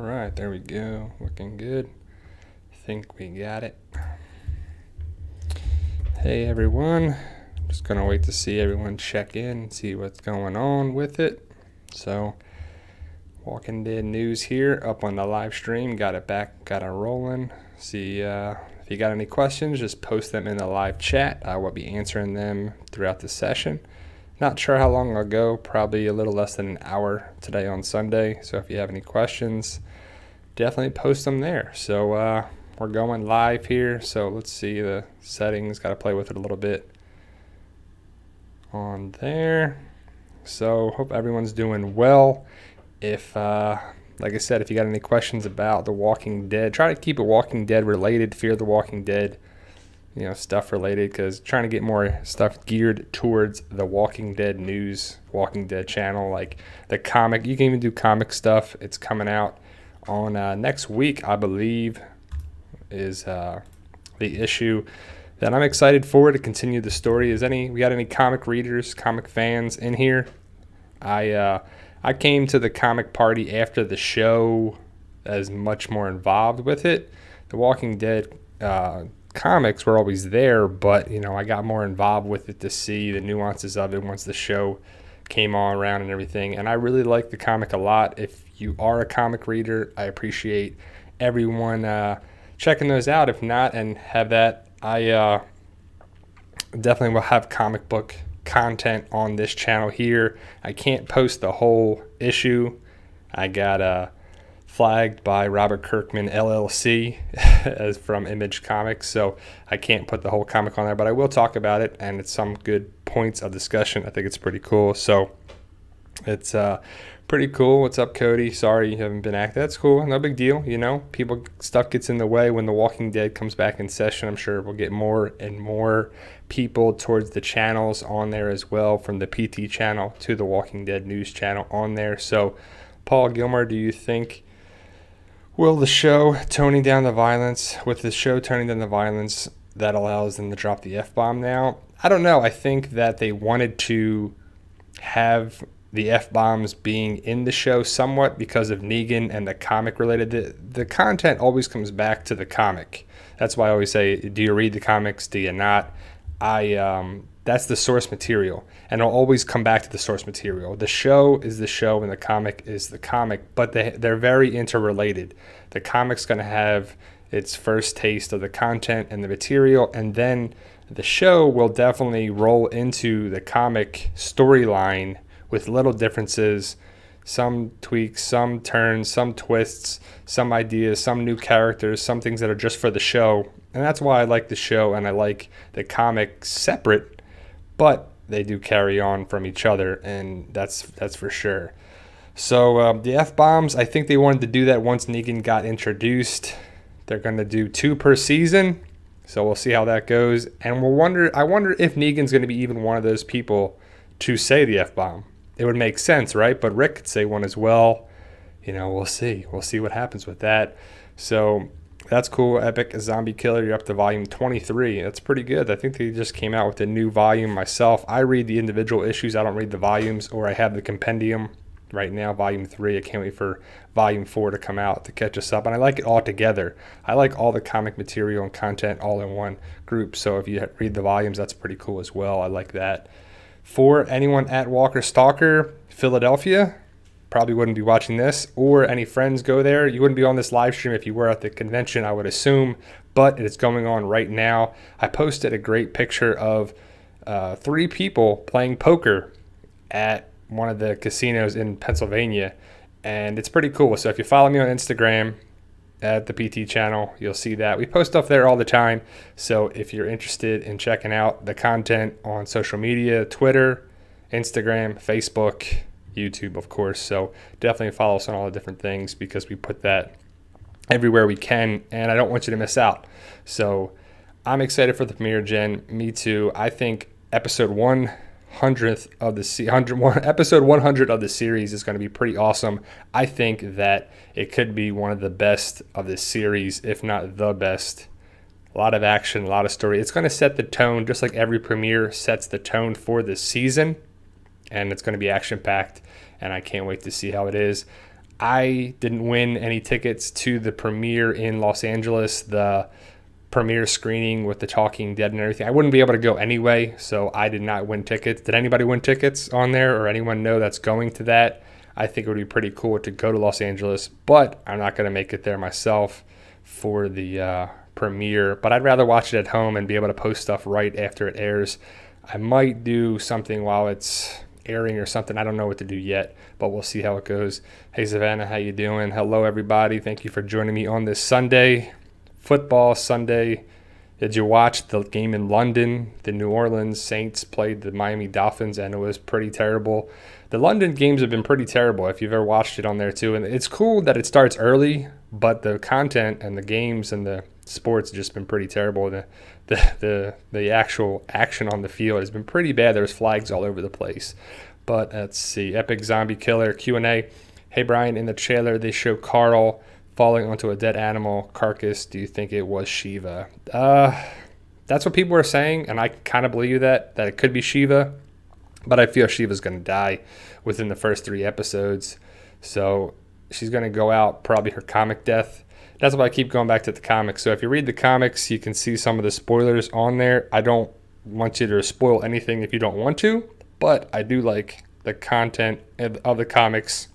All right, there we go. Looking good. Think we got it. Hey everyone. Just gonna wait to see everyone check in, see what's going on with it. So, Walking Dead news here up on the live stream. Got it back, got it rolling. See if you got any questions, just post them in the live chat. I will be answering them throughout the session. Not sure how long I'll go, probably a little less than an hour today on Sunday. So if you have any questions, definitely post them there. So we're going live here. So let's see the settings, got to play with it a little bit on there. So hope everyone's doing well. If, like I said, if you got any questions about The Walking Dead, try to keep it Walking Dead related, Fear the Walking Dead, stuff related, because trying to get more stuff geared towards the Walking Dead news, Walking Dead channel, like the comic. You can even do comic stuff. It's coming out on next week, I believe, is the issue that I'm excited for to continue the story. We got any comic readers, comic fans in here? I came to the comic party after the show, as much more involved with it. The Walking Dead comics were always there, but I got more involved with it to see the nuances of it once the show came on around and everything. And I really like the comic a lot. If you are a comic reader, I appreciate everyone checking those out. If not, and have that, I definitely will have comic book content on this channel here. I can't post the whole issue. I got flagged by Robert Kirkman LLC as from Image Comics, so I can't put the whole comic on there, but I will talk about it, and it's some good points of discussion. I think it's pretty cool. So it's pretty cool. What's up, Cody? Sorry you haven't been active. That's cool. No big deal. Stuff gets in the way. When The Walking Dead comes back in session, I'm sure we'll get more and more people towards the channels on there as well, from the PT channel to the Walking Dead news channel on there. So Paul Gilmore, do you think with the show toning down the violence, that allows them to drop the F-bomb now? I don't know. I think that they wanted to have the F-bombs being in the show somewhat because of Negan and the comic related. The content always comes back to the comic. That's why I always say, do you read the comics? Do you not? That's the source material, and I'll always come back to the source material. The show is the show and the comic is the comic, but they're very interrelated. The comic's going to have its first taste of the content and the material, and then the show will definitely roll into the comic storyline with little differences, some tweaks, some turns, some twists, some ideas, some new characters, some things that are just for the show. And that's why I like the show and I like the comic separate, but they do carry on from each other, and that's for sure. So the F-bombs, I think they wanted to do that once Negan got introduced. They're going to do 2 per season, so we'll see how that goes. And I wonder if Negan's going to be even one of those people to say the F-bomb. It would make sense, right? But Rick could say one as well. We'll see. We'll see what happens with that. So that's cool. Epic Zombie Killer, you're up to volume 23. That's pretty good. I think they just came out with a new volume myself. I read the individual issues. I don't read the volumes, or I have the compendium right now, volume 3. I can't wait for volume 4 to come out to catch us up. And I like it all together. I like all the comic material and content all in one group. So if you read the volumes, that's pretty cool as well. I like that. For anyone at Walker Stalker, Philadelphia, probably wouldn't be watching this, or any friends go there. You wouldn't be on this live stream if you were at the convention, I would assume, but it's going on right now. I posted a great picture of 3 people playing poker at one of the casinos in Pennsylvania, and it's pretty cool. So if you follow me on Instagram at the PT channel, you'll see that. We post stuff there all the time. So if you're interested in checking out the content on social media, Twitter, Instagram, Facebook, YouTube, of course. So definitely follow us on all the different things, because we put that everywhere we can, and I don't want you to miss out. So I'm excited for the premiere, Jen. Me too. I think episode 100 of the series is going to be pretty awesome. I think that it could be one of the best of the series, if not the best. A lot of action, a lot of story. It's going to set the tone, just like every premiere sets the tone for the season, and it's going to be action-packed, and I can't wait to see how it is. I didn't win any tickets to the premiere in Los Angeles, the premiere screening with the Talking Dead and everything. I wouldn't be able to go anyway, so I did not win tickets. Did anybody win tickets on there, or anyone know that's going to that? I think it would be pretty cool to go to Los Angeles, but I'm not going to make it there myself for the premiere. But I'd rather watch it at home and be able to post stuff right after it airs. I might do something while it's airing or something. I don't know what to do yet, but we'll see how it goes. Hey Savannah, how you doing? Hello everybody. Thank you for joining me on this Sunday, football Sunday. Did you watch the game in London? The New Orleans Saints played the Miami Dolphins, and it was pretty terrible. The London games have been pretty terrible if you've ever watched it on there too. And it's cool that it starts early, but the content and the games and the sports have just been pretty terrible. The actual action on the field has been pretty bad. There's flags all over the place. But let's see. Epic Zombie Killer Q&A. Hey Brian, in the trailer they show Carl falling onto a dead animal carcass. Do you think it was Shiva? That's what people are saying, and I kind of believe that it could be Shiva. But I feel Shiva's going to die within the first 3 episodes. So she's going to go out, probably her comic death. That's why I keep going back to the comics. So if you read the comics, you can see some of the spoilers on there. I don't want you to spoil anything if you don't want to, but I do like the content of the comics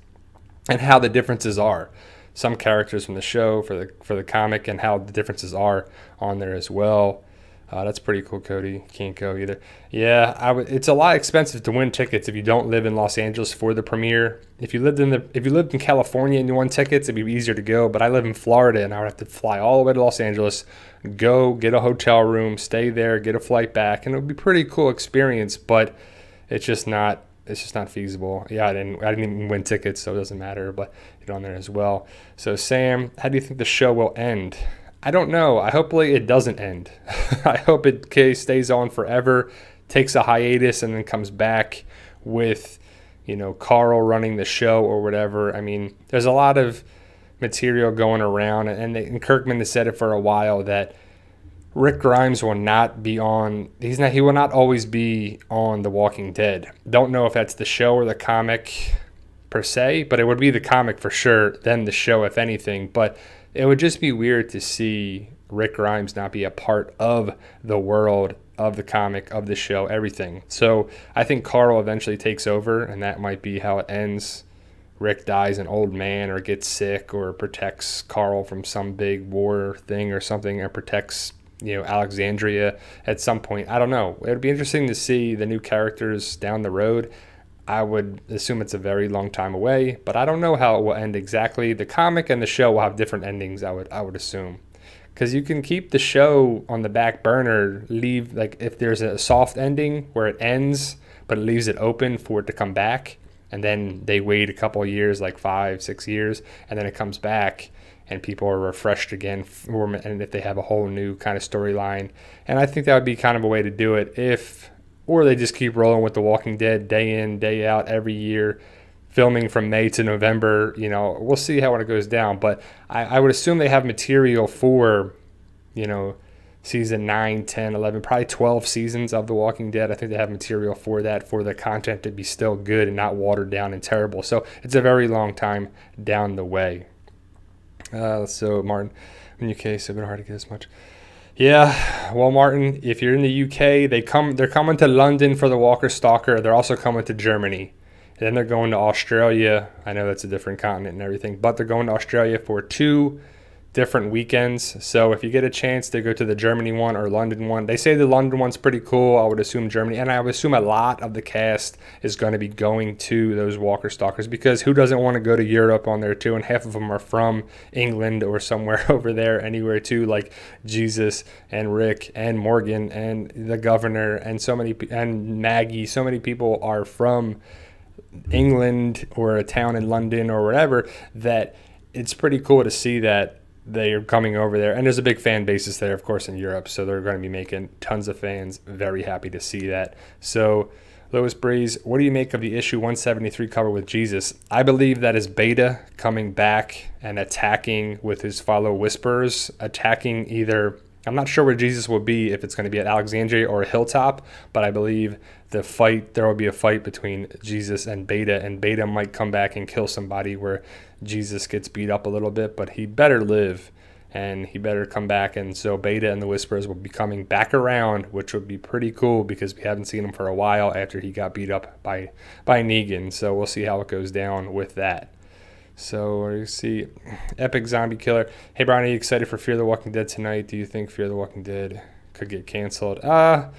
and how the differences are. Some characters from the show for the comic and how the differences are on there as well. That's pretty cool, Cody. Can't go either. Yeah, it's a lot expensive to win tickets if you don't live in Los Angeles for the premiere. If you lived in California and you won tickets, it'd be easier to go. But I live in Florida, and I would have to fly all the way to Los Angeles, go get a hotel room, stay there, get a flight back, and it would be a pretty cool experience. But it's just not feasible. Yeah, I didn't even win tickets, so it doesn't matter. But get on there as well. So Sam, how do you think the show will end? I don't know. Hopefully it doesn't end. I hope it stays on forever, takes a hiatus, and then comes back with, Carl running the show or whatever. I mean, there's a lot of material going around, and Kirkman has said it for a while that Rick Grimes will not be on. He will not always be on The Walking Dead. Don't know if that's the show or the comic per se, but it would be the comic for sure, then the show if anything. But it would just be weird to see Rick Grimes not be a part of the world of the comic, of the show, everything. So I think Carl eventually takes over, and that might be how it ends. Rick dies an old man or gets sick or protects Carl from some big war thing or something, or protects, Alexandria at some point. I don't know. It would be interesting to see the new characters down the road. I would assume it's a very long time away, but I don't know how it will end exactly. The comic and the show will have different endings, I would assume. Because you can keep the show on the back burner, leave, like if there's a soft ending where it ends, but it leaves it open for it to come back, and then they wait a couple of years, like 5-6 years, and then it comes back, and people are refreshed again, and if they have a whole new kind of storyline. And I think that would be kind of a way to do it or they just keep rolling with The Walking Dead day in, day out, every year, filming from May to November. We'll see how it goes down. But I would assume they have material for, season 9, 10, 11, probably 12 seasons of The Walking Dead. I think they have material for that, for the content to be still good and not watered down and terrible. So it's a very long time down the way. So Martin, in the UK, it's been hard to get as much. Yeah, well, Martin, if you're in the UK, they're coming to London for the Walker Stalker. They're also coming to Germany. And then they're going to Australia. I know that's a different continent and everything, but they're going to Australia for 2 different weekends. So if you get a chance to go to the Germany one or London one, they say the London one's pretty cool. I would assume Germany, and I would assume a lot of the cast is going to be going to those Walker Stalkers, because who doesn't want to go to Europe on there too? And half of them are from England or somewhere over there, anywhere too, like Jesus and Rick and Morgan and the governor and and Maggie. So many people are from England or a town in London or wherever, that it's pretty cool to see that they are coming over there. And there's a big fan basis there, of course, in Europe. So they're going to be making tons of fans. Very happy to see that. So Lois Breeze, what do you make of the issue 173 cover with Jesus? I believe that is Beta coming back and attacking with his fellow Whisperers, attacking either I'm not sure where Jesus will be, if it's going to be at Alexandria or Hilltop, but I believe there will be a fight between Jesus and Beta might come back and kill somebody where Jesus gets beat up a little bit, but he better live and he better come back. And so Beta and the Whisperers will be coming back around, which would be pretty cool because we haven't seen him for a while after he got beat up by Negan. So we'll see how it goes down with that. So you see, Epic Zombie Killer. Hey Brian, are you excited for Fear the Walking Dead tonight? Do you think Fear the Walking Dead could get canceled? I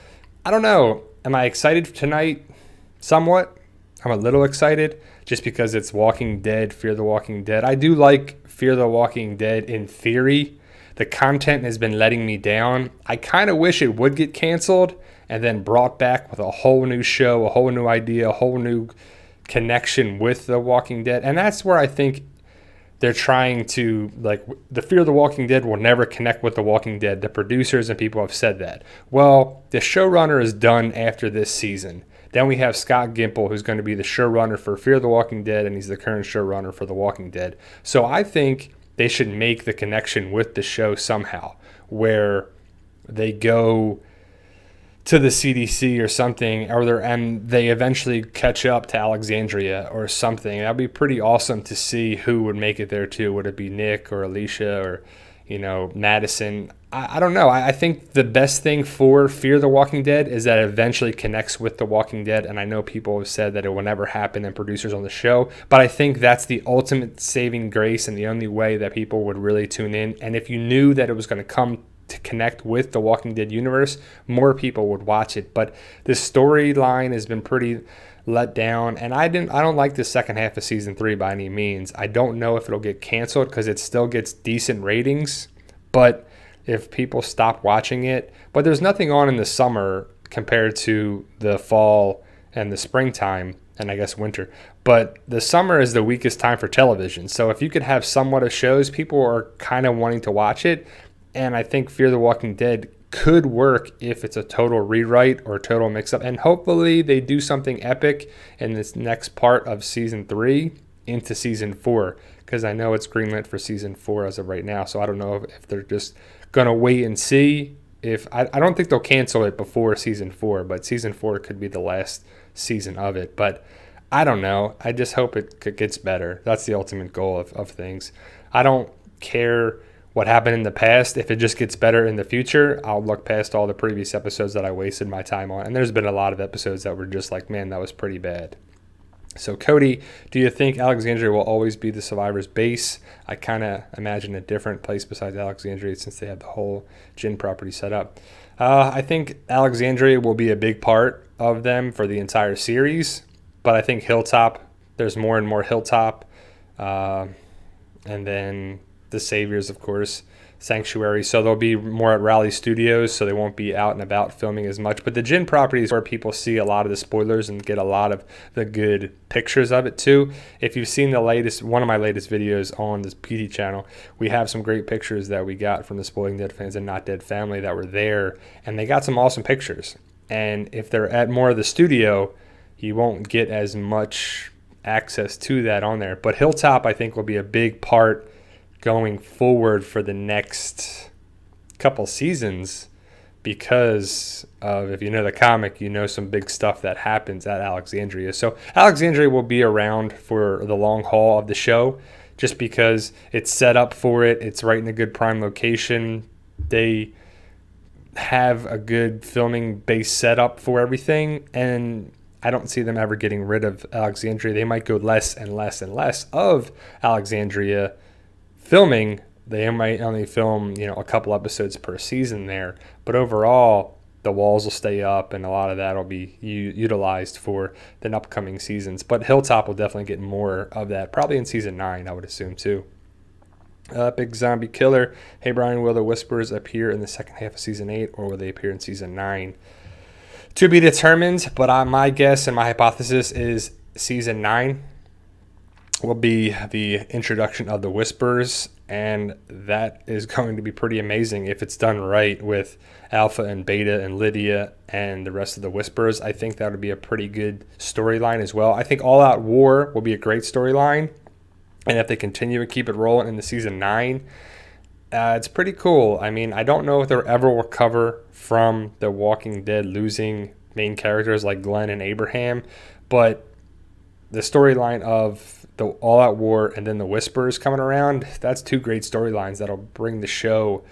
don't know. Am I excited tonight? Somewhat. I'm a little excited just because it's Walking Dead, Fear the Walking Dead. I do like Fear the Walking Dead in theory. The content has been letting me down. I kind of wish it would get canceled and then brought back with a whole new show, a whole new idea, a whole new connection with The Walking Dead. And that's where I think they're trying to, like, the Fear the Walking Dead will never connect with The Walking Dead. The producers and people have said that. Well, the showrunner is done after this season. Then we have Scott Gimple, who's going to be the showrunner for Fear the Walking Dead, and he's the current showrunner for The Walking Dead. So I think they should make the connection with the show somehow, where they go to the CDC or something, and they eventually catch up to Alexandria or something. That'd be pretty awesome to see who would make it there too. Would it be Nick or Alicia or, Madison? I don't know. I think the best thing for Fear the Walking Dead is that it eventually connects with The Walking Dead, and I know people have said that it will never happen in producers on the show, but I think that's the ultimate saving grace and the only way that people would really tune in. And if you knew that it was going to come to connect with the Walking Dead universe, more people would watch it. But the storyline has been pretty let down, and I don't like the second half of season 3 by any means. I don't know if it'll get canceled because it still gets decent ratings, but if people stop watching it, but there's nothing on in the summer compared to the fall and the springtime and I guess winter. But the summer is the weakest time for television. So if you could have somewhat of shows, people are kind of wanting to watch it. And I think Fear the Walking Dead could work if it's a total rewrite or total mix-up. And hopefully they do something epic in this next part of Season 3 into Season 4. Because I know it's greenlit for Season 4 as of right now. So I don't know if they're just going to wait and see. I don't think they'll cancel it before Season 4. But Season 4 could be the last season of it. But I don't know. I just hope it gets better. That's the ultimate goal of things. I don't care what happened in the past. If it just gets better in the future, I'll look past all the previous episodes that I wasted my time on. And there's been a lot of episodes that were just like, man, that was pretty bad. So Cody, do you think Alexandria will always be the Survivor's base? I kind of imagine a different place besides Alexandria since they have the whole gin property set up. I think Alexandria will be a big part of them for the entire series, but I think Hilltop, there's more and more Hilltop, and then the Saviors, of course, Sanctuary. So they'll be more at Raleigh Studios, so they won't be out and about filming as much. But the gin property is where people see a lot of the spoilers and get a lot of the good pictures of it too. If you've seen one of my latest videos on this PT channel, we have some great pictures that we got from the Spoiling Dead fans and Not Dead family that were there, and they got some awesome pictures. And if they're at more of the studio, you won't get as much access to that on there. But Hilltop, I think, will be a big part going forward for the next couple seasons because of, if you know the comic, you know some big stuff that happens at Alexandria. So Alexandria will be around for the long haul of the show just because it's set up for it. It's right in a good prime location. They have a good filming base set up for everything, and I don't see them ever getting rid of Alexandria. They might go less and less and less of Alexandria filming. They might only film, a couple episodes per season there, but overall the walls will stay up and a lot of that will be utilized for the upcoming seasons. But Hilltop will definitely get more of that, probably in season 9, I would assume too. Big Zombie Killer. Hey Brian, will the Whisperers appear in the second half of season 8 or will they appear in season 9? To be determined, but my guess and my hypothesis is season 9 will be the introduction of the Whisperers, and that is going to be pretty amazing if it's done right with Alpha and Beta and Lydia and the rest of the Whisperers. I think that would be a pretty good storyline as well. I think All Out War will be a great storyline, and if they continue to keep it rolling into season 9, It's pretty cool. I mean, I don't know if they'll ever recover from The Walking Dead losing main characters like Glenn and Abraham, but the storyline of the All Out War and then the Whispers coming around, that's two great storylines that'll bring the show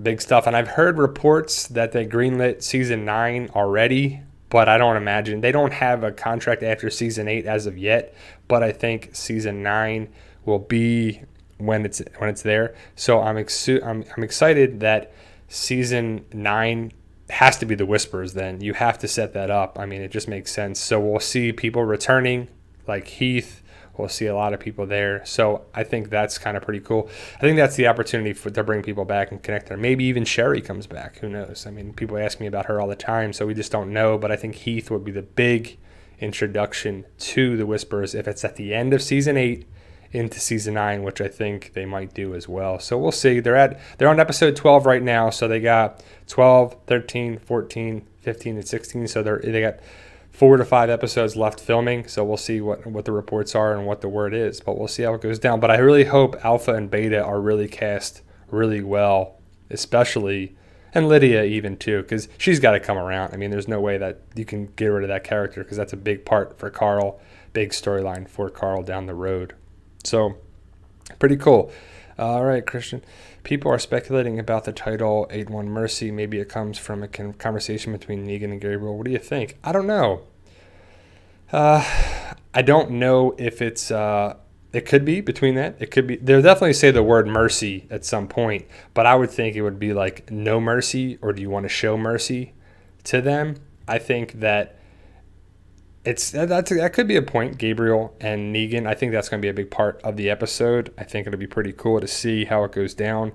big stuff. And I've heard reports that they greenlit season 9 already, but I don't imagine they don't have a contract after season 8 as of yet, but I think season 9 will be when it's there. So I'm excited that season 9 has to be the Whispers. Then you have to set that up. I mean, it just makes sense. So we'll see people returning like Heath. We'll see a lot of people there. So I think that's kind of pretty cool. I think that's the opportunity to bring people back and connect there. Maybe even Sherry comes back. Who knows? I mean, people ask me about her all the time, so we just don't know. But I think Heath would be the big introduction to the Whispers if it's at the end of season 8 into season 9, which I think they might do as well. So we'll see. They're on episode 12 right now. So they got 12, 13, 14, 15, and 16. So they got 4 to 5 episodes left filming, so we'll see what the reports are and what the word is, but we'll see how it goes down. But I really hope Alpha and Beta are really cast really well, especially, and Lydia even too, because she's got to come around. I mean, there's no way that you can get rid of that character because that's a big part for Carl, big storyline for Carl down the road. So, pretty cool. All right, Christian. People are speculating about the title 8-1 Mercy. Maybe it comes from a conversation between Negan and Gabriel. What do you think? I don't know. I don't know if it's... it could be between that. It could be... They'll definitely say the word mercy at some point, but I would think it would be like no mercy, or do you want to show mercy to them? I think that that could be a point, Gabriel and Negan. I think that's going to be a big part of the episode. I think it'll be pretty cool to see how it goes down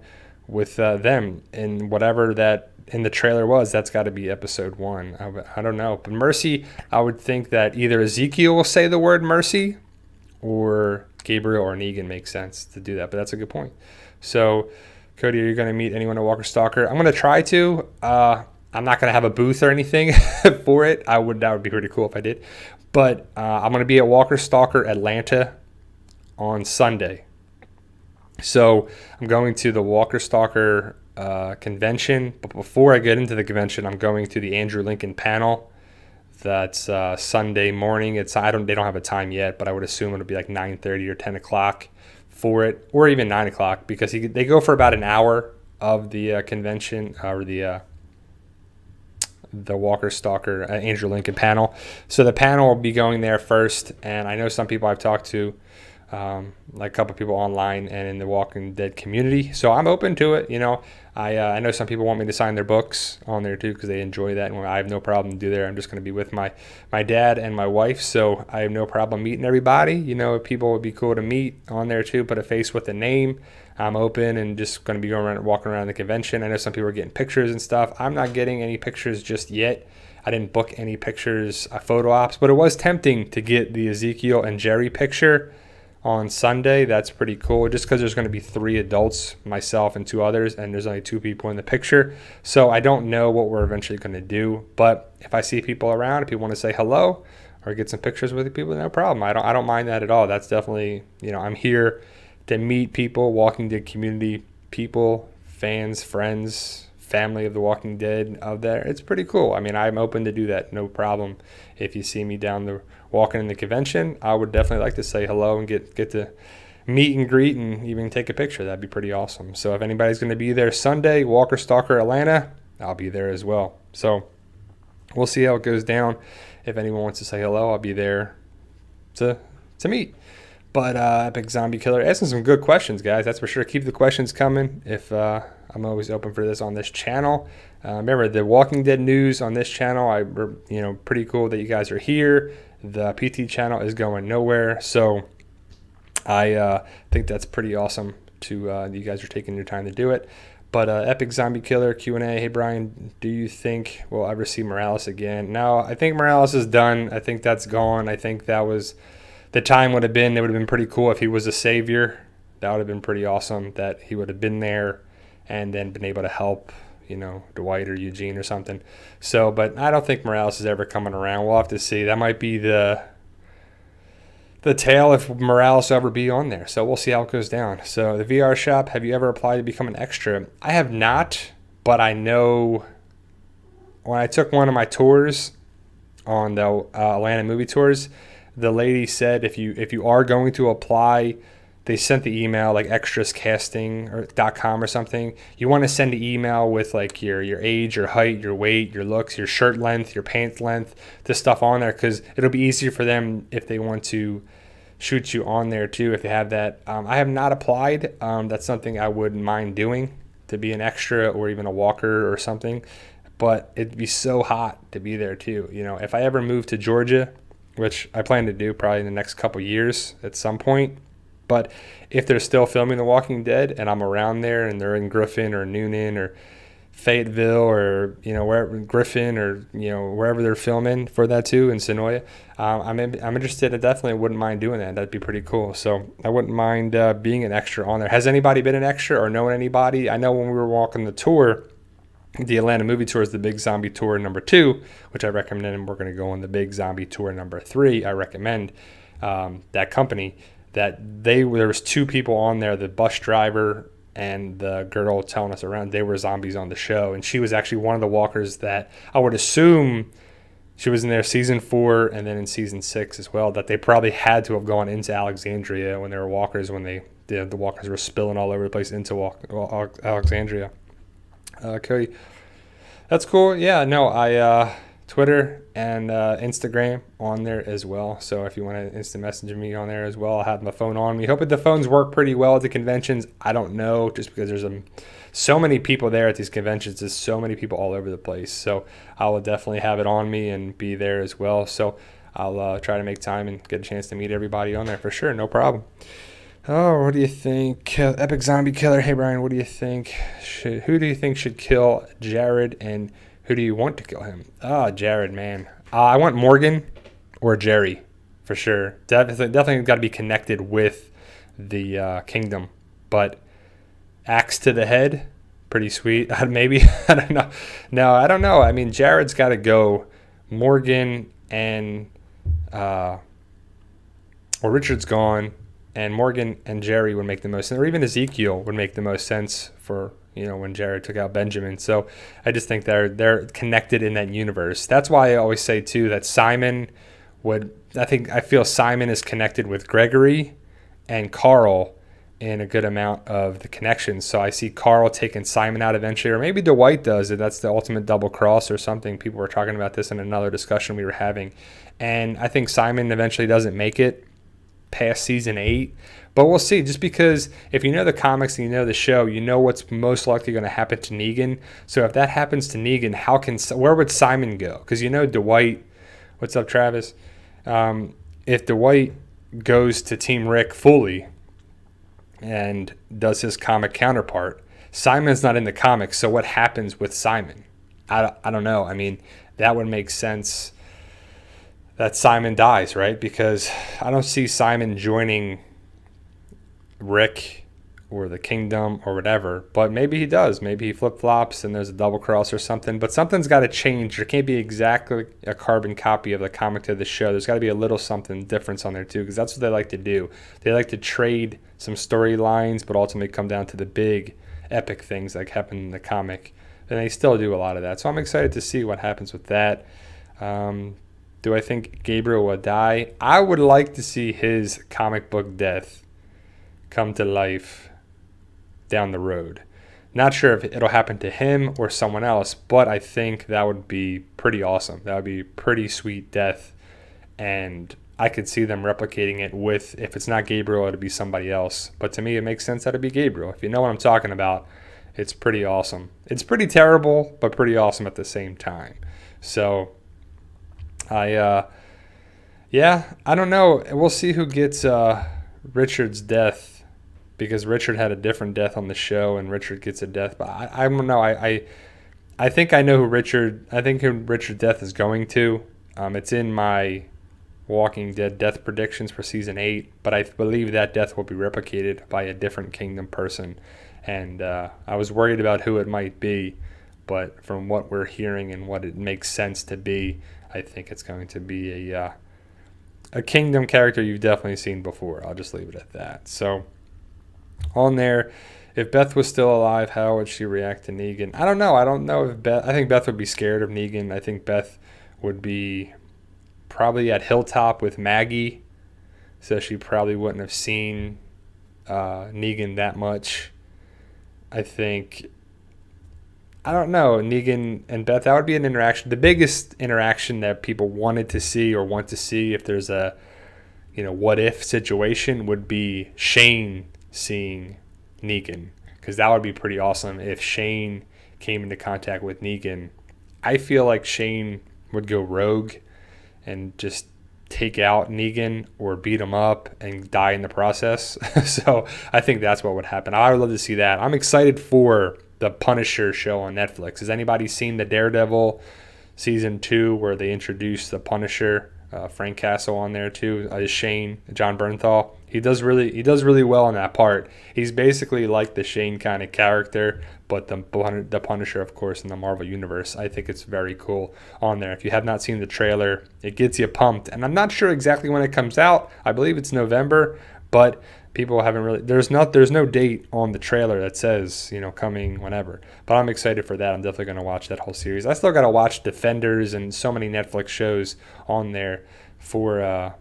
with them. And whatever that in the trailer was, that's got to be episode 1. I don't know. But mercy, I would think that either Ezekiel will say the word mercy or Gabriel or Negan makes sense to do that. But that's a good point. So, Cody, are you going to meet anyone at Walker Stalker? I'm going to try to. I'm not going to have a booth or anything for it. That would be pretty cool if I did. But I'm going to be at Walker Stalker Atlanta on Sunday. So I'm going to the Walker Stalker convention. But before I get into the convention, I'm going to the Andrew Lincoln panel. That's Sunday morning. They don't have a time yet, but I would assume it'll be like 9:30 or 10 o'clock for it, or even 9 o'clock, because they go for about an hour of the convention or the Walker Stalker Andrew Lincoln panel. So the panel will be going there first, and I know some people I've talked to, like a couple people online and in the Walking Dead community. So I'm open to it. You know, I know some people want me to sign their books on there too because they enjoy that, and I have no problem to do there. I'm just going to be with my dad and my wife, so I have no problem meeting everybody. You know, people would be cool to meet on there too. Put a face with a name. I'm open and just going to be going around, walking around the convention. I know some people are getting pictures and stuff. I'm not getting any pictures just yet. I didn't book any pictures, photo ops, but it was tempting to get the Ezekiel and Jerry picture on Sunday. That's pretty cool, just because there's going to be 3 adults, myself and 2 others, and there's only 2 people in the picture. So I don't know what we're eventually going to do, but if I see people around, if people want to say hello or get some pictures with people, no problem. I don't mind that at all. That's definitely, you know, I'm here to meet people, Walking Dead community people, fans, friends, family of The Walking Dead out there. It's pretty cool. I mean, I'm open to do that, no problem. If you see me walking in the convention, I would definitely like to say hello and get to meet and greet and even take a picture. That'd be pretty awesome. So if anybody's going to be there Sunday, Walker Stalker Atlanta, I'll be there as well. So we'll see how it goes down. If anyone wants to say hello, I'll be there to meet. But Epic Zombie Killer, asking some good questions, guys. That's for sure. Keep the questions coming. If I'm always open for this on this channel. Remember, the Walking Dead news on this channel, pretty cool that you guys are here. The PT channel is going nowhere. So I think that's pretty awesome you guys are taking your time to do it. But Epic Zombie Killer Q&A. Hey, Brian, do you think we'll ever see Morales again? No, I think Morales is done. I think that's gone. I think that was... The time it would have been pretty cool if he was a savior. That would have been pretty awesome that he would have been there and then been able to help, Dwight or Eugene or something. So, but I don't think Morales is ever coming around. We'll have to see. That might be the the tail if Morales will ever be on there. So we'll see how it goes down. So the VR shop, have you ever applied to become an extra? I have not, but I know when I took one of my tours on the Atlanta movie tours, the lady said if you are going to apply, they sent the email like extrascasting.com or something. You want to send an email with like your age, your height, your weight, your looks, your shirt length, your pants length, this stuff on there, because it'll be easier for them if they want to shoot you on there too, if you have that. I have not applied. That's something I wouldn't mind doing, to be an extra or even a walker or something. But it'd be so hot to be there too. You know, if I ever move to Georgia, which I plan to do probably in the next couple years at some point, but if they're still filming The Walking Dead and I'm around there and they're in Griffin or Noonan or Fayetteville or, you know, wherever, Griffin or, you know, wherever they're filming for that too, in Sonoya, I'm interested. I definitely wouldn't mind doing that. That'd be pretty cool. So I wouldn't mind being an extra on there. Has anybody been an extra or known anybody? I know when we were walking the tour, the Atlanta movie tour is the Big Zombie Tour number 2, which I recommend, and we're going to go on the Big Zombie Tour number 3. I recommend that company. That there was 2 people on there, the bus driver and the girl telling us around. They were zombies on the show, and she was actually one of the walkers that I would assume she was in there season 4 and then in season 6 as well. That they probably had to have gone into Alexandria when they were walkers, when the walkers were spilling all over the place into Alexandria. Cody, that's cool. Yeah, no, I Twitter and Instagram on there as well. So if you want to instant message me on there as well, I'll have my phone on me. Hope that the phones work pretty well at the conventions. I don't know, just because there's so many people there at these conventions. There's so many people all over the place. So I will definitely have it on me and be there as well. So I'll try to make time and get a chance to meet everybody on there for sure. No problem. Oh, what do you think? Epic Zombie Killer. Hey, Brian, what do you think? Who do you think should kill Jared, and who do you want to kill him? Jared, man. I want Morgan or Jerry for sure. Definitely got to be connected with the kingdom. But axe to the head, pretty sweet. Maybe. I don't know. No, I don't know. I mean, Jared's got to go. Morgan and or Richard's gone. And Morgan and Jerry would make the most sense, or even Ezekiel would make the most sense for, you know, when Jared took out Benjamin. So I just think they're connected in that universe. That's why I always say too that Simon I feel Simon is connected with Gregory and Carl in a good amount of the connections. So I see Carl taking Simon out eventually, or maybe Dwight does it. That's the ultimate double cross or something. People were talking about this in another discussion we were having, and I think Simon eventually doesn't make it past season 8, but we'll see. Just because if you know the comics and you know the show, you know what's most likely going to happen to Negan. So if that happens to Negan, where would Simon go? Because you know Dwight. What's up, Travis? If Dwight goes to Team Rick fully and does his comic counterpart, Simon's not in the comics. So what happens with Simon? I don't know. I mean, that would make sense that Simon dies, right? Because I don't see Simon joining Rick or the kingdom or whatever, but maybe he does. Maybe he flip-flops and there's a double cross or something, but something's got to change. There can't be exactly a carbon copy of the comic to the show. There's got to be a little something difference on there too, because that's what they like to do. They like to trade some storylines, but ultimately come down to the big epic things like happen in the comic, and they still do a lot of that. So I'm excited to see what happens with that. Do I think Gabriel will die? I would like to see his comic book death come to life down the road. Not sure if it'll happen to him or someone else, but I think that would be pretty awesome. That would be pretty sweet death, and I could see them replicating it with, if it's not Gabriel, it'll be somebody else. But to me, it makes sense that it'd be Gabriel. If you know what I'm talking about, it's pretty awesome. It's pretty terrible, but pretty awesome at the same time. So I don't know. We'll see who gets Richard's death, because Richard had a different death on the show, and Richard gets a death. But I don't know. I think I know who Richard's death is going to. It's in my Walking Dead death predictions for season 8, but I believe that death will be replicated by a different kingdom person. And I was worried about who it might be, but from what we're hearing and what it makes sense to be, I think it's going to be a Kingdom character you've definitely seen before. I'll just leave it at that. So on there, if Beth was still alive, how would she react to Negan? I don't know. I don't know if Beth. I think Beth would be scared of Negan. I think Beth would be probably at Hilltop with Maggie, so she probably wouldn't have seen Negan that much. I think, I don't know, Negan and Beth, that would be an interaction. The biggest interaction that people wanted to see or want to see if there's a, what if situation would be Shane seeing Negan, because that would be pretty awesome if Shane came into contact with Negan. I feel like Shane would go rogue and just take out Negan or beat him up and die in the process. So I think that's what would happen. I would love to see that. I'm excited for the Punisher show on Netflix. Has anybody seen the Daredevil season 2 where they introduced the Punisher? Frank Castle on there too. Shane, John Bernthal. He does really well in that part. He's basically like the Shane kind of character, but the Punisher, of course, in the Marvel Universe. I think it's very cool on there. If you have not seen the trailer, it gets you pumped. And I'm not sure exactly when it comes out. I believe it's November, but people haven't really. There's no date on the trailer that says coming whenever. But I'm excited for that. I'm definitely going to watch that whole series. I still got to watch Defenders and so many Netflix shows on there for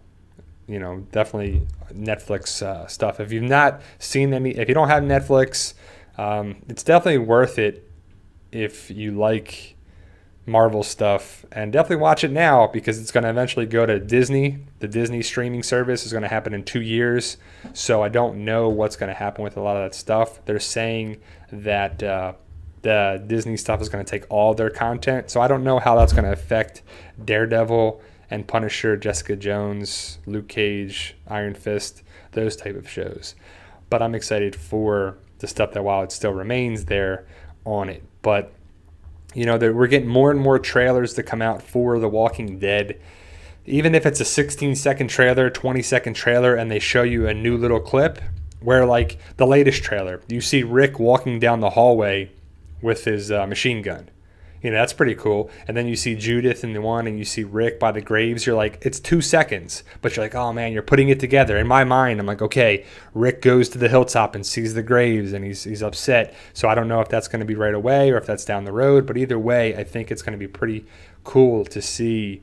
definitely Netflix stuff. If you've not seen if you don't have Netflix, it's definitely worth it if you like Marvel stuff, and definitely watch it now because it's going to eventually go to Disney. The Disney streaming service is going to happen in 2 years, so I don't know what's going to happen with a lot of that stuff. They're saying that the Disney stuff is going to take all their content, so I don't know how that's going to affect Daredevil and Punisher, Jessica Jones, Luke Cage, Iron Fist, those type of shows. But I'm excited for the stuff that while it still remains there on it. But we're getting more and more trailers to come out for The Walking Dead. Even if it's a 16-second trailer, 20-second trailer, and they show you a new little clip, where like the latest trailer, you see Rick walking down the hallway with his machine gun. That's pretty cool. And then you see Judith in the one, and you see Rick by the graves. You're like, it's 2 seconds. But you're like, oh, man, you're putting it together. In my mind, I'm like, okay, Rick goes to the hilltop and sees the graves, and he's upset. So I don't know if that's going to be right away or if that's down the road. But either way, I think it's going to be pretty cool to see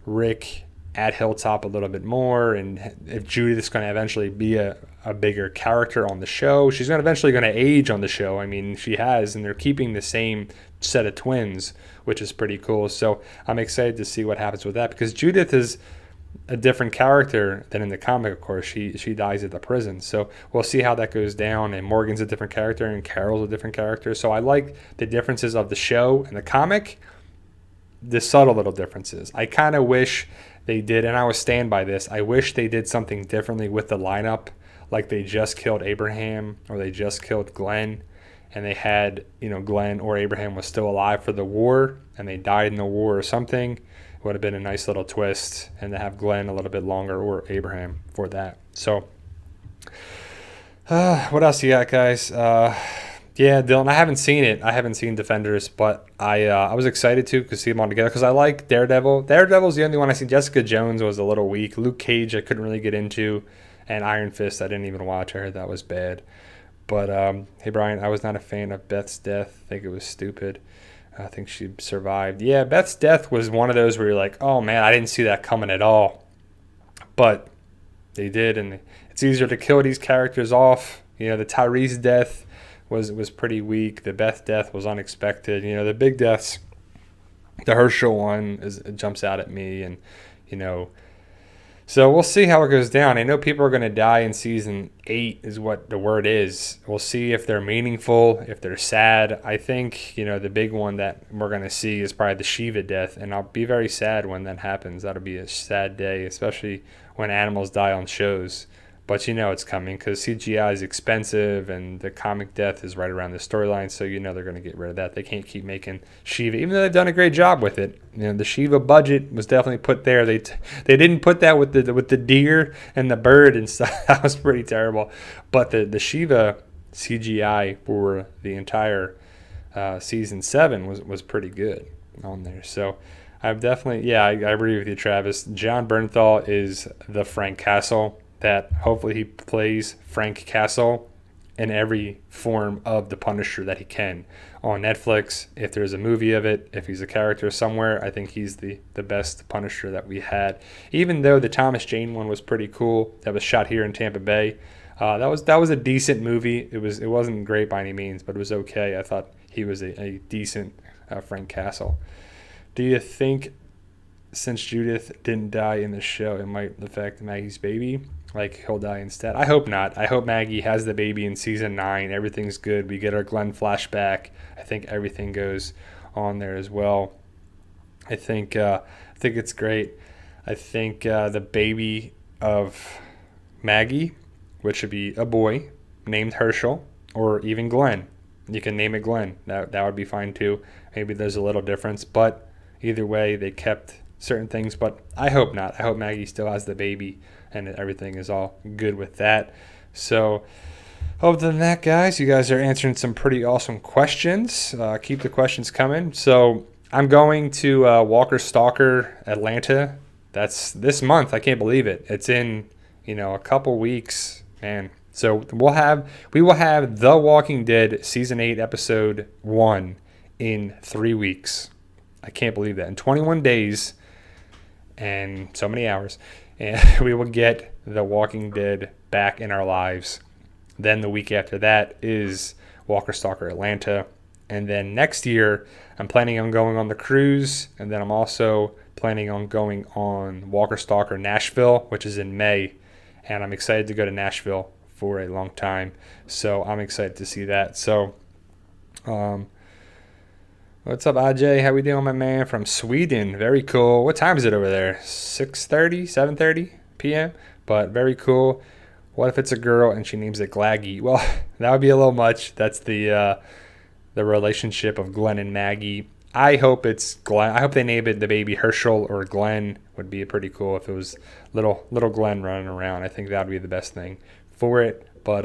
Rick at Hilltop a little bit more. And if Judith's going to eventually be a bigger character on the show, she's eventually going to age on the show. I mean, she has, and they're keeping the same set of twins, which is pretty cool. So I'm excited to see what happens with that, because Judith is a different character than in the comic. Of course, she dies at the prison, so we'll see how that goes down. And Morgan's a different character, and Carol's a different character. So I like the differences of the show and the comic, the subtle little differences. I kind of wish they did, and I would stand by this, I wish they did something differently with the lineup, like they just killed Abraham or they just killed Glenn, and they had, Glenn or Abraham was still alive for the war and they died in the war or something. It would have been a nice little twist, and to have Glenn a little bit longer, or Abraham, for that. So what else you got, guys? Yeah, Dylan, I haven't seen it. I haven't seen Defenders, but I was excited to see them all together because I like Daredevil. Daredevil's the only one I seen. Jessica Jones was a little weak. Luke Cage I couldn't really get into, and Iron Fist I didn't even watch. I heard that was bad. But hey, Brian, I was not a fan of Beth's death. I think it was stupid. I think she survived. Yeah, Beth's death was one of those where you're like, oh man, I didn't see that coming at all. But they did, and it's easier to kill these characters off. The Tyrese death was pretty weak. The Beth death was unexpected. The big deaths, the Herschel one it jumps out at me, and so we'll see how it goes down. I know people are going to die in season 8 is what the word is. We'll see if they're meaningful, if they're sad. I think the big one that we're going to see is probably the Shiva death, and I'll be very sad when that happens. That'll be a sad day, especially when animals die on shows. But it's coming because CGI is expensive, and the comic death is right around the storyline, so they're going to get rid of that. They can't keep making Shiva, even though they've done a great job with it. The Shiva budget was definitely put there. They didn't put that with the deer and the bird and stuff. That was pretty terrible. But the Shiva CGI for the entire season 7 was pretty good on there. So I've definitely, yeah, I agree with you, Travis. John Bernthal is the Frank Castle that hopefully he plays Frank Castle in every form of the Punisher that he can on Netflix. If there's a movie of it, if he's a character somewhere, I think he's the best Punisher that we had. Even though the Thomas Jane one was pretty cool, that was shot here in Tampa Bay. That was a decent movie. It wasn't great by any means, but it was okay. I thought he was a decent Frank Castle. Do you think since Judith didn't die in the show, it might affect Maggie's baby? Like he'll die instead? I hope not. I hope Maggie has the baby in season 9. Everything's good. We get our Glenn flashback. I think everything goes on there as well. I think it's great. I think the baby of Maggie, which should be a boy named Herschel, or even Glenn. You can name it Glenn. That would be fine too. Maybe there's a little difference, but either way, they kept certain things. But I hope not. I hope Maggie still has the baby and everything is all good with that. So other than that, guys, you guys are answering some pretty awesome questions. Keep the questions coming. So I'm going to Walker Stalker Atlanta. That's this month. I can't believe it. It's in a couple weeks, man. So we will have The Walking Dead season 8 episode 1 in 3 weeks. I can't believe that. In 21 days and so many hours, and we will get The Walking Dead back in our lives. Then the week after that is Walker Stalker Atlanta. And then next year, I'm planning on going on the cruise. And then I'm also planning on going on Walker Stalker Nashville, which is in May. And I'm excited to go to Nashville for a long time. So I'm excited to see that. So, what's up, Ajay? How we doing, my man? From Sweden. Very cool. What time is it over there? 6:30, 7:30 p.m.? But very cool. What if it's a girl and she names it Glaggy? Well, that would be a little much. That's the relationship of Glenn and Maggie. I hope it's Glenn. I hope they name it the baby Herschel or Glenn. Would be pretty cool if it was little Glenn running around. I think that would be the best thing for it. But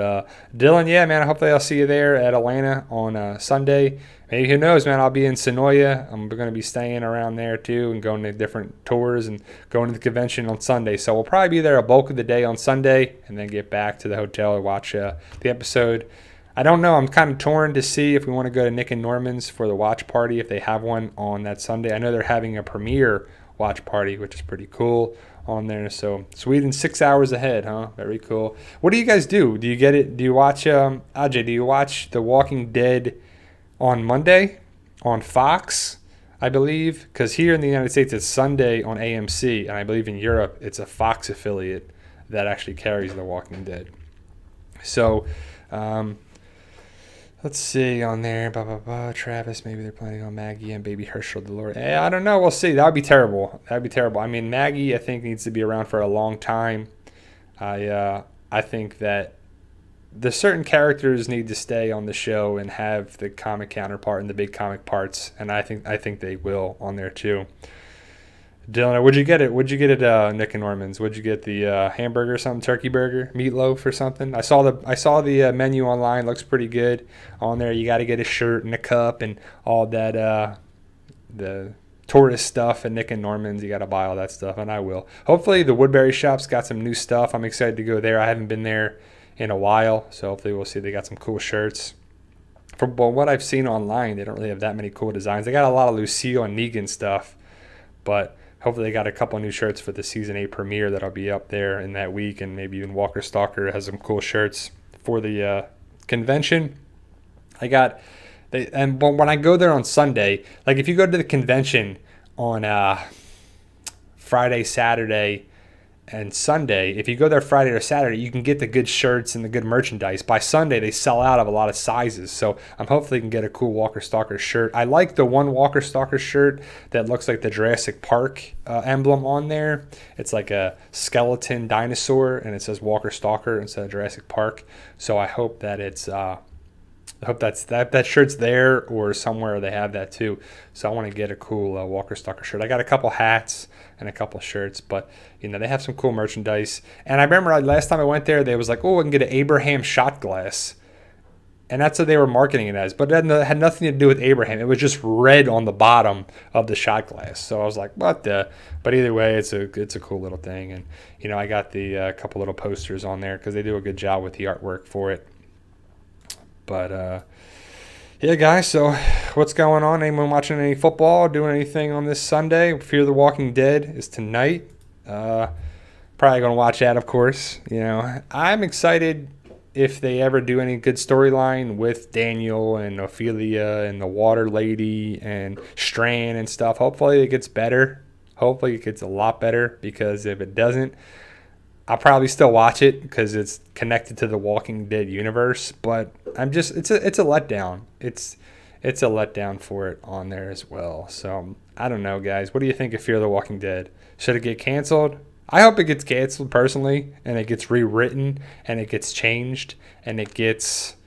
Dylan, yeah, man, hopefully I'll see you there at Atlanta on Sunday. Maybe, who knows, man, I'll be in Sonoya. I'm going to be staying around there too and going to different tours and going to the convention on Sunday. So we'll probably be there a bulk of the day on Sunday and then get back to the hotel and watch the episode. I don't know. I'm kind of torn to see if we want to go to Nick and Norman's for the watch party, if they have one on that Sunday. I know they're having a premiere watch party, which is pretty cool on there. So Sweden 6 hours ahead, huh? Very cool. What do you guys do? Do you get it? Do you watch, Ajay, do you watch The Walking Dead on Monday on Fox, I believe? Because here in the United States, it's Sunday on AMC, and I believe in Europe, it's a Fox affiliate that actually carries The Walking Dead. So, let's see on there. Travis, maybe they're planning on Maggie and baby Herschel Dolores. I don't know. We'll see. That would be terrible. That would be terrible. I mean, Maggie, I think, needs to be around for a long time. I think that the certain characters need to stay on the show and have the comic counterpart and the big comic parts, and I think they will on there too. Dylan, what'd you get it? What'd you get at Nick and Norman's? What'd you get, the hamburger or something, turkey burger, meatloaf or something? I saw the menu online. Looks pretty good on there. You got to get a shirt and a cup and all that the tourist stuff at Nick and Norman's. You got to buy all that stuff, and I will. Hopefully the Woodbury shop's got some new stuff. I'm excited to go there. I haven't been there in a while, so hopefully we'll see they got some cool shirts. From what I've seen online, they don't really have that many cool designs. They got a lot of Lucille and Negan stuff, but hopefully they got a couple new shirts for the season 8 premiere that'll be up there in that week, and maybe even Walker Stalker has some cool shirts for the convention. But when I go there on Sunday, like if you go to the convention on Friday, Saturday, and Sunday, if you go there Friday or Saturday, you can get the good shirts and the good merchandise. By Sunday, they sell out of a lot of sizes. So I'm hopefully can get a cool Walker Stalker shirt. I like the one Walker Stalker shirt that looks like the Jurassic Park emblem on there. It's like a skeleton dinosaur, and it says Walker Stalker instead of Jurassic Park. So I hope that that shirt's there or somewhere they have that too. So I want to get a cool Walker Stalker shirt. I got a couple hats and a couple shirts, but they have some cool merchandise. And I remember last time I went there, they was like, oh, I can get an Abraham shot glass. And that's what they were marketing it as. But it had nothing to do with Abraham. It was just red on the bottom of the shot glass. So I was like, what the? But either way, it's a cool little thing. And, you know, I got the couple little posters on there because they do a good job with the artwork for it. But, yeah, guys, so what's going on? Anyone watching any football, doing anything on this Sunday? Fear the Walking Dead is tonight. Probably going to watch that, of course. You know, I'm excited if they ever do any good storyline with Daniel and Ophelia and the Water Lady and Strand and stuff. Hopefully it gets better. Hopefully it gets a lot better, because if it doesn't, I'll probably still watch it because it's connected to the Walking Dead universe. But it's a letdown. It's a letdown for it on there as well. So I don't know, guys. What do you think of Fear the Walking Dead? Should it get canceled? I hope it gets canceled personally, and it gets rewritten, and it gets changed, and it gets,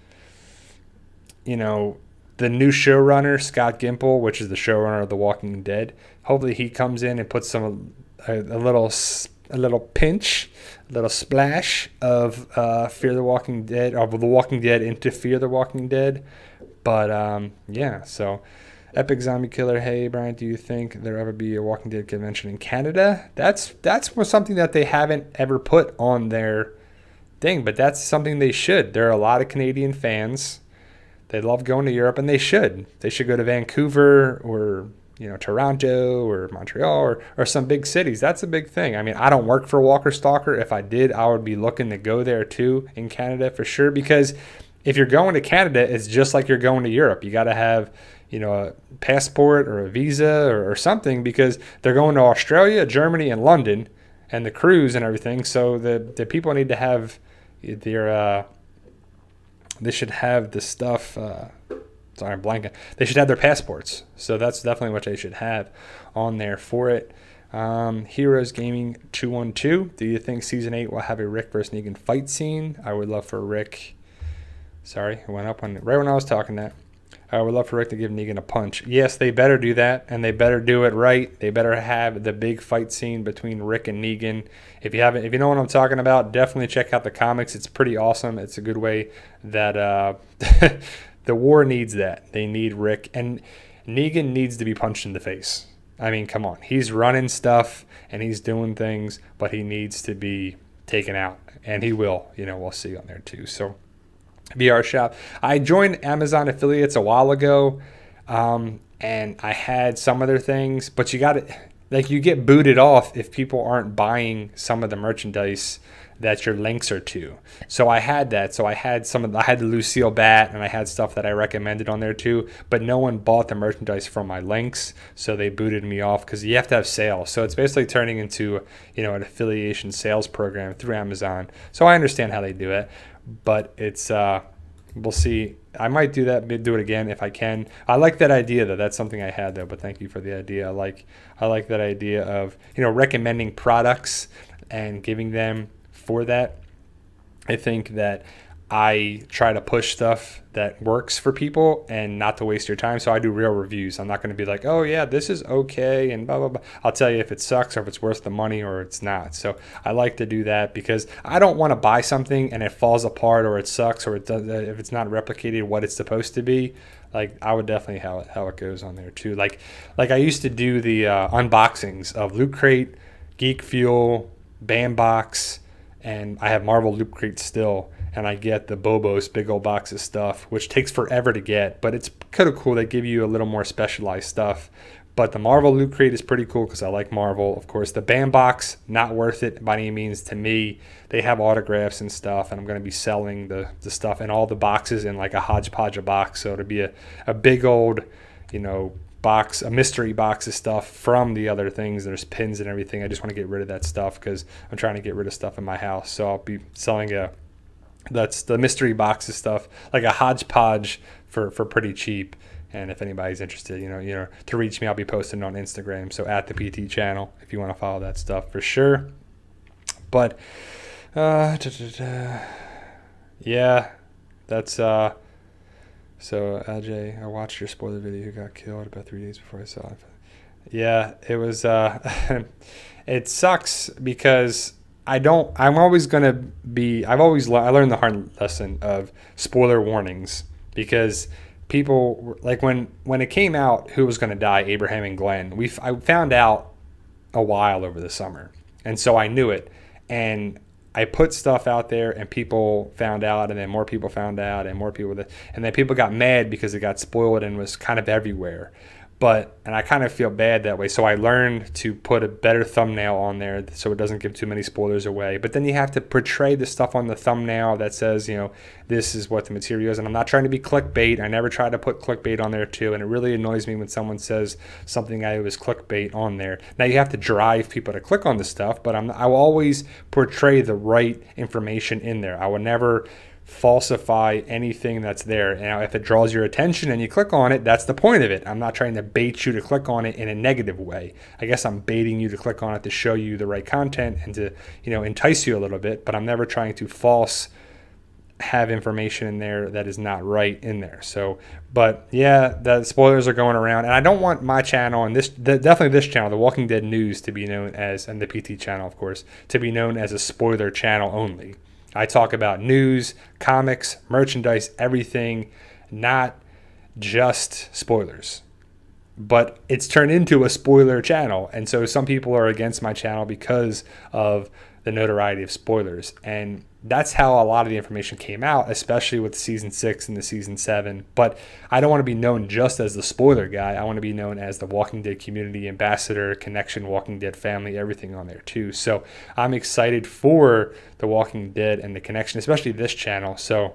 you know, the new showrunner, Scott Gimple, which is the showrunner of The Walking Dead. Hopefully he comes in and puts a little pinch, a little splash of Fear the Walking Dead, of The Walking Dead into Fear the Walking Dead. But yeah, so Epic Zombie Killer. Hey, Brian, do you think there'll ever be a Walking Dead convention in Canada? That's something that they haven't ever put on their thing, but that's something they should. There are a lot of Canadian fans. They love going to Europe, and they should. They should go to Vancouver or, you know, Toronto or Montreal or some big cities. That's a big thing. I mean, I don't work for Walker Stalker. If I did, I would be looking to go there too in Canada for sure, because if you're going to Canada, it's just like you're going to Europe. You got to have, you know, a passport or a visa or something, because they're going to Australia, Germany, and London, and the cruise and everything. So the people need to have their they should have the stuff. Sorry, I'm blanking. They should have their passports. So that's definitely what they should have on there for it. Heroes Gaming 212. Do you think season 8 will have a Rick versus Negan fight scene? I would love for Rick. Sorry, it went up right when I was talking that. I would love for Rick to give Negan a punch. Yes, they better do that, and they better do it right. They better have the big fight scene between Rick and Negan. If you know what I'm talking about, definitely check out the comics. It's pretty awesome. It's a good way that the war needs that. They need Rick, and Negan needs to be punched in the face. I mean, come on. He's running stuff, and he's doing things, but he needs to be taken out, and he will. You know, we'll see on there too. So VR Shop. I joined Amazon affiliates a while ago, and I had some other things, but you got to, like, you get booted off if people aren't buying some of the merchandise that your links are to. So I had that. So I had I had the Lucille bat, and I had stuff that I recommended on there too, but no one bought the merchandise from my links, so they booted me off because you have to have sales. So it's basically turning into, you know, an affiliation sales program through Amazon. So I understand how they do it. But it's we'll see. I might do it again if I can. I like that idea though. That's something I had though, but thank you for the idea. I like that idea of, you know, recommending products and giving them for that. I think that I try to push stuff that works for people and not to waste your time. So I do real reviews. I'm not going to be like, oh yeah, this is okay and blah, blah, blah. I'll tell you if it sucks or if it's worth the money or it's not. So I like to do that because I don't want to buy something and it falls apart or it sucks or it does, if it's not replicated what it's supposed to be. Like, I would definitely how it goes on there too. Like I used to do the unboxings of Loot Crate, Geek Fuel, Bandbox, and I have Marvel Loot Crate still. And I get the Bobos big old box of stuff, which takes forever to get, but it's kind of cool. They give you a little more specialized stuff. But the Marvel Loot Crate is pretty cool because I like Marvel. Of course, the Bandbox, not worth it by any means to me. They have autographs and stuff, and I'm going to be selling the stuff and all the boxes in like a hodgepodge of box. So it'll be a big old, you know, box, a mystery box of stuff from the other things. There's pins and everything. I just want to get rid of that stuff because I'm trying to get rid of stuff in my house. So I'll be selling that's the mystery boxes stuff, like a hodgepodge for pretty cheap. And if anybody's interested, you know, to reach me, I'll be posting on Instagram. So at the PT channel, if you want to follow that stuff for sure. But yeah, that's so LJ, I watched your spoiler video. Who got killed about 3 days before I saw it. Yeah, it was it sucks because I learned the hard lesson of spoiler warnings. because people like when it came out who was going to die, Abraham and Glenn. I found out a while over the summer, and so I knew it, and I put stuff out there, and people found out, and then more people found out, and more people, and then people got mad because it got spoiled and was kind of everywhere. And I kind of feel bad that way. So I learned to put a better thumbnail on there so it doesn't give too many spoilers away. But then you have to portray the stuff on the thumbnail that says, this is what the material is. And I'm not trying to be clickbait. I never try to put clickbait on there too. And it really annoys me when someone says something I was clickbait on there. Now you have to drive people to click on the stuff, but I will always portray the right information in there. I will never falsify anything that's there. Now, if it draws your attention and you click on it, that's the point of it. I'm not trying to bait you to click on it in a negative way. I guess I'm baiting you to click on it to show you the right content and to, entice you a little bit, but I'm never trying to have information in there that is not right in there. So, but yeah, the spoilers are going around, and I don't want my channel and definitely this channel, The Walking Dead News, to be known as, and the PT channel, of course, to be known as a spoiler channel only. I talk about news, comics, merchandise, everything, not just spoilers. But it's turned into a spoiler channel. And so some people are against my channel because of the notoriety of spoilers. And that's how a lot of the information came out, especially with season 6 and the season 7. But I don't want to be known just as the spoiler guy. I want to be known as the Walking Dead community ambassador, connection, Walking Dead family, everything on there too. So I'm excited for the Walking Dead and the connection, especially this channel. So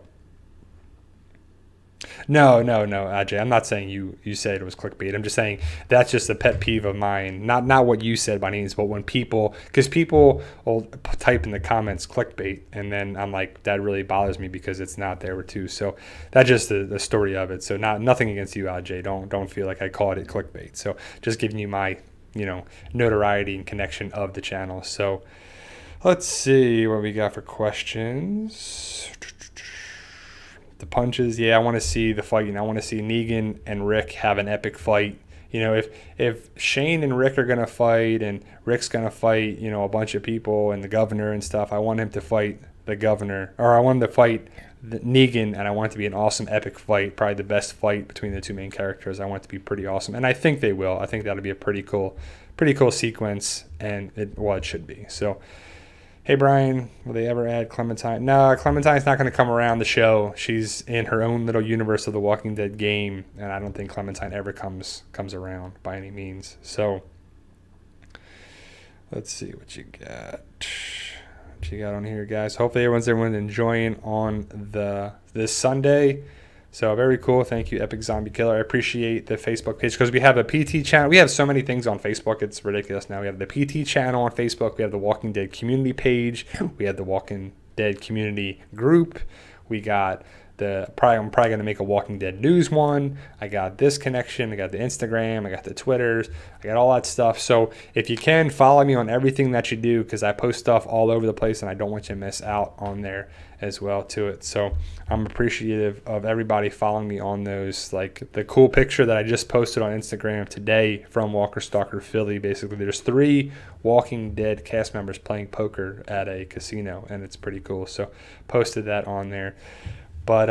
no, Ajay, I'm not saying you said it was clickbait. I'm just saying that's just a pet peeve of mine. Not what you said by any means, but when because people will type in the comments clickbait, and then I'm like, that really bothers me because it's not there too. So that's just the story of it. So nothing against you, Ajay. Don't feel like I called it clickbait. So just giving you my notoriety and connection of the channel. So let's see what we got for questions. The punches, yeah, I want to see the fighting. I want to see Negan and Rick have an epic fight. If Shane and Rick are gonna fight, and Rick's gonna fight, a bunch of people and the governor and stuff, I want him to fight the governor, or I want him to fight Negan, and I want it to be an awesome epic fight, probably the best fight between the two main characters. I want it to be pretty awesome, and I think they will. I think that'll be a pretty cool sequence, and it should be. So. Hey, Brian, will they ever add Clementine? No, Clementine's not going to come around the show. She's in her own little universe of the Walking Dead game, and I don't think Clementine ever comes around by any means. So, let's see what you got. What you got on here, guys? Hopefully everyone's enjoying on this Sunday. So very cool. Thank you, Epic Zombie Killer. I appreciate the Facebook page because we have a PT channel. We have so many things on Facebook. It's ridiculous now. We have the PT channel on Facebook. We have the Walking Dead community page. We have the Walking Dead community group. We got I'm probably going to make a Walking Dead news one. I got this connection. I got the Instagram. I got the Twitters. I got all that stuff. So if you can, follow me on everything that you do because I post stuff all over the place and I don't want you to miss out on there as well to it. So I'm appreciative of everybody following me on those. Like the cool picture that I just posted on Instagram today from Walker Stalker Philly. Basically, there's 3 Walking Dead cast members playing poker at a casino, and it's pretty cool. So posted that on there. But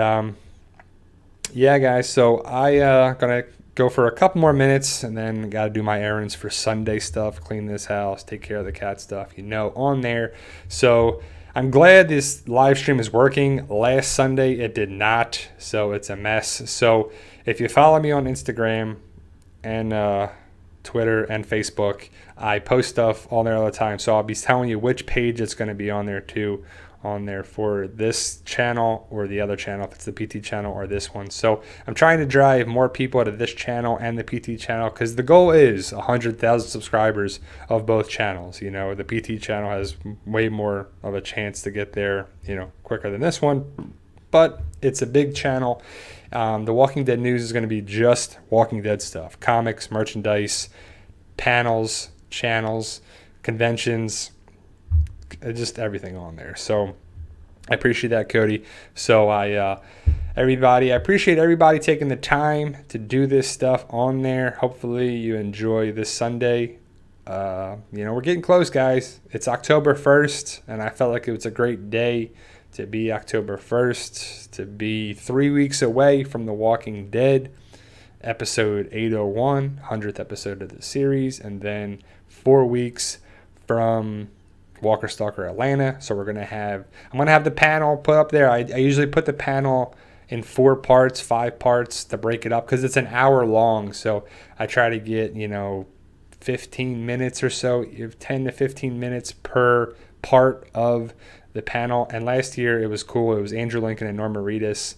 yeah, guys, so I gonna go for a couple more minutes and then got to do my errands for Sunday stuff, clean this house, take care of the cat stuff, on there. So I'm glad this live stream is working. Last Sunday it did not, so it's a mess. So if you follow me on Instagram and Twitter and Facebook, I post stuff on there all the time. So I'll be telling you which page it's going to be on there too. On there for this channel or the other channel, if it's the PT channel or this one. So I'm trying to drive more people to this channel and the PT channel because the goal is 100,000 subscribers of both channels. The PT channel has way more of a chance to get there, quicker than this one, but it's a big channel. The Walking Dead news is going to be just Walking Dead stuff, comics, merchandise, panels, channels, conventions, just everything on there. So I appreciate that, Cody. So I appreciate everybody taking the time to do this stuff on there. Hopefully you enjoy this Sunday. We're getting close, guys. It's October 1st, and I felt like it was a great day to be October 1st, to be 3 weeks away from The Walking Dead, episode 801, 100th episode of the series, and then 4 weeks from Walker Stalker Atlanta. So I'm gonna have the panel put up there. I usually put the panel in 4 parts, 5 parts to break it up because it's an hour long. So I try to get 15 minutes or so, 10 to 15 minutes per part of the panel. And last year it was cool. It was Andrew Lincoln and Norma Reedus.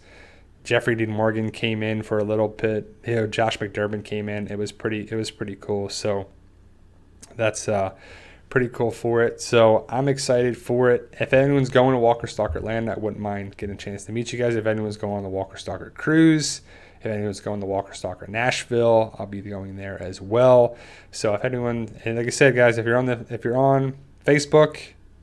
Jeffrey Dean Morgan came in for a little bit. Josh McDermott came in. It was pretty cool. So that's pretty cool for it. So I'm excited for it. If anyone's going to Walker Stalker Atlanta, I wouldn't mind getting a chance to meet you guys. If anyone's going on the Walker Stalker cruise, if anyone's going to Walker Stalker Nashville, I'll be going there as well. So if anyone, and like I said, guys, if you're on Facebook,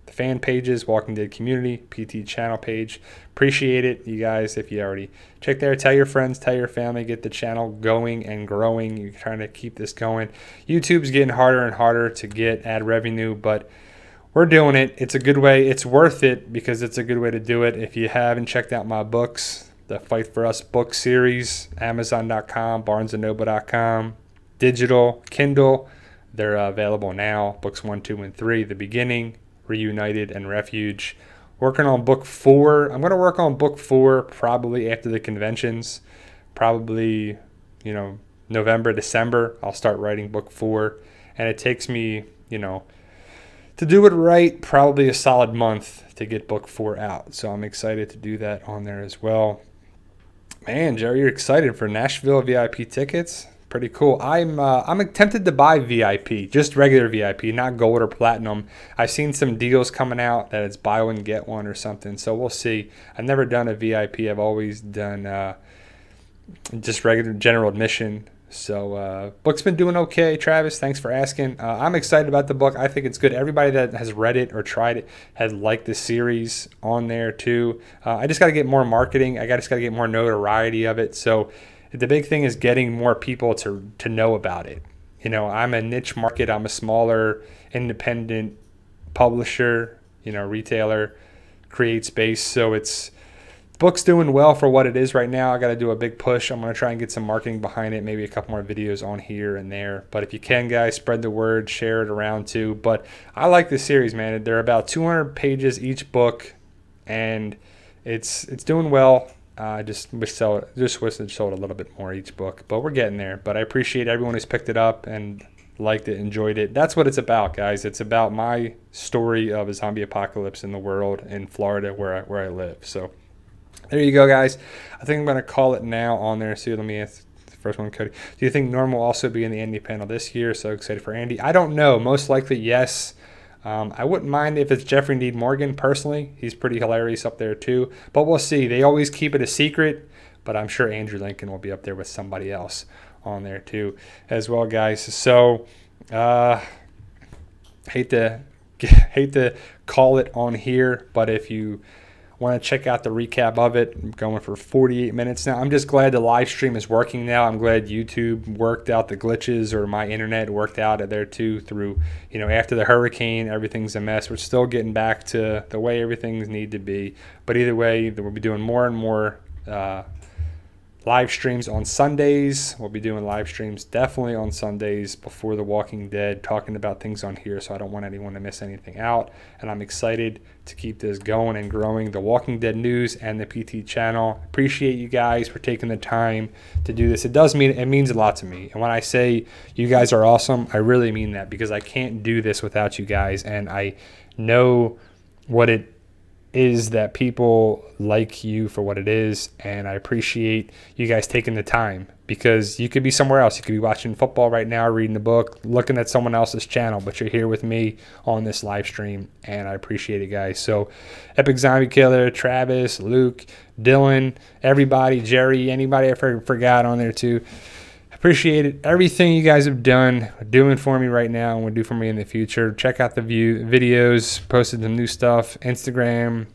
the fan pages, Walking Dead community, PT channel page, appreciate it, you guys. If you already check there, tell your friends, tell your family, get the channel going and growing. You're trying to keep this going. YouTube's getting harder and harder to get ad revenue, but we're doing it. It's a good way. It's worth it because it's a good way to do it. If you haven't checked out my books, the Fight for Us book series, Amazon.com, BarnesandNoble.com, digital, Kindle, they're available now. Books 1, 2, and 3, The Beginning, Reunited, and Refuge. Working on book 4. I'm going to work on book 4 probably after the conventions. Probably, November, December, I'll start writing book 4. And it takes me, to do it right, probably a solid month to get book 4 out. So I'm excited to do that on there as well. Man, Jerry, you're excited for Nashville VIP tickets? Pretty cool. I'm tempted to buy VIP, just regular VIP, not gold or platinum. I've seen some deals coming out that it's buy one get one or something, so we'll see. I've never done a VIP. I've always done just regular general admission. So book's been doing okay. Travis, thanks for asking. I'm excited about the book. I think it's good. Everybody that has read it or tried it has liked the series on there too. I just got to get more marketing. I just got to get more notoriety of it. So the big thing is getting more people to know about it. I'm a niche market. I'm a smaller independent publisher, retailer, create space. So book's doing well for what it is right now. I got to do a big push. I'm going to try and get some marketing behind it, maybe a couple more videos on here and there. But if you can, guys, spread the word, share it around too. But I like this series, man. They're about 200 pages each book, and it's doing well. I just wish it sold a little bit more each book, but we're getting there. But I appreciate everyone who's picked it up and liked it, enjoyed it. That's what it's about, guys. It's about my story of a zombie apocalypse in the world in Florida where I live. So there you go, guys. I think I'm going to call it now on there. So let me ask the first one, Cody. Do you think Norm will also be in the Andy panel this year? So excited for Andy. I don't know. Most likely, yes. I wouldn't mind if it's Jeffrey Dean Morgan personally. He's pretty hilarious up there too. But we'll see. They always keep it a secret. But I'm sure Andrew Lincoln will be up there with somebody else on there too as well, guys. So hate to call it on here, but if you want to check out the recap of it, I'm going for 48 minutes now. I'm just glad the live stream is working now. I'm glad YouTube worked out the glitches, or my internet worked out there too through, after the hurricane, everything's a mess. We're still getting back to the way everything's need to be. But either way, we'll be doing more and more live streams on Sundays. We'll be doing live streams definitely on Sundays before The Walking Dead, talking about things on here, so I don't want anyone to miss anything out. And I'm excited to keep this going and growing, The Walking Dead news and the PT channel. Appreciate you guys for taking the time to do this. It means a lot to me. And when I say you guys are awesome, I really mean that, because I can't do this without you guys. And I know what it is that people like you for what it is, and I appreciate you guys taking the time, because you could be somewhere else. You could be watching football right now, reading a book, looking at someone else's channel, but you're here with me on this live stream, and I appreciate it, guys. So Epic Zombie Killer, Travis, Luke, Dylan, everybody, Jerry, anybody I forgot on there too, appreciate it. Everything you guys have doing for me right now, and will do for me in the future. Check out the videos, posted some new stuff, Instagram,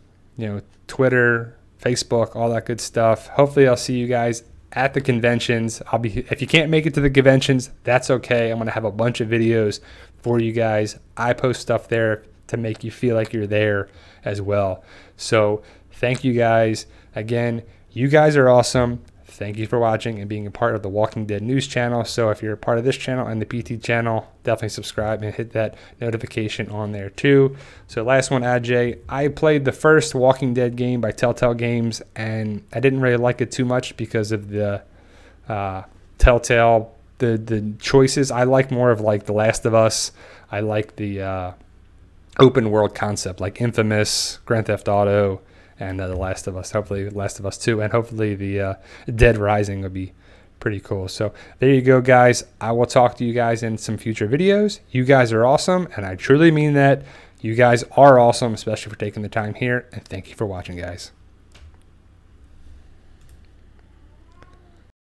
Twitter, Facebook, all that good stuff. Hopefully I'll see you guys at the conventions. If you can't make it to the conventions, that's okay. I'm going to have a bunch of videos for you guys. I post stuff there to make you feel like you're there as well. So Thank you guys. Again, you guys are awesome. Thank you for watching and being a part of the Walking Dead news channel. So if you're a part of this channel and the PT channel, definitely subscribe and hit that notification on there too. So last one, Ajay. I played the first Walking Dead game by Telltale Games, and I didn't really like it too much because of the Telltale, the choices. I like more of like The Last of Us. I like the open world concept like Infamous, Grand Theft Auto, and The Last of Us. Hopefully Last of Us 2, and hopefully the Dead Rising would be pretty cool. So there you go, guys. I will talk to you guys in some future videos. You guys are awesome, and I truly mean that. You guys are awesome, especially for taking the time here, and thank you for watching, guys.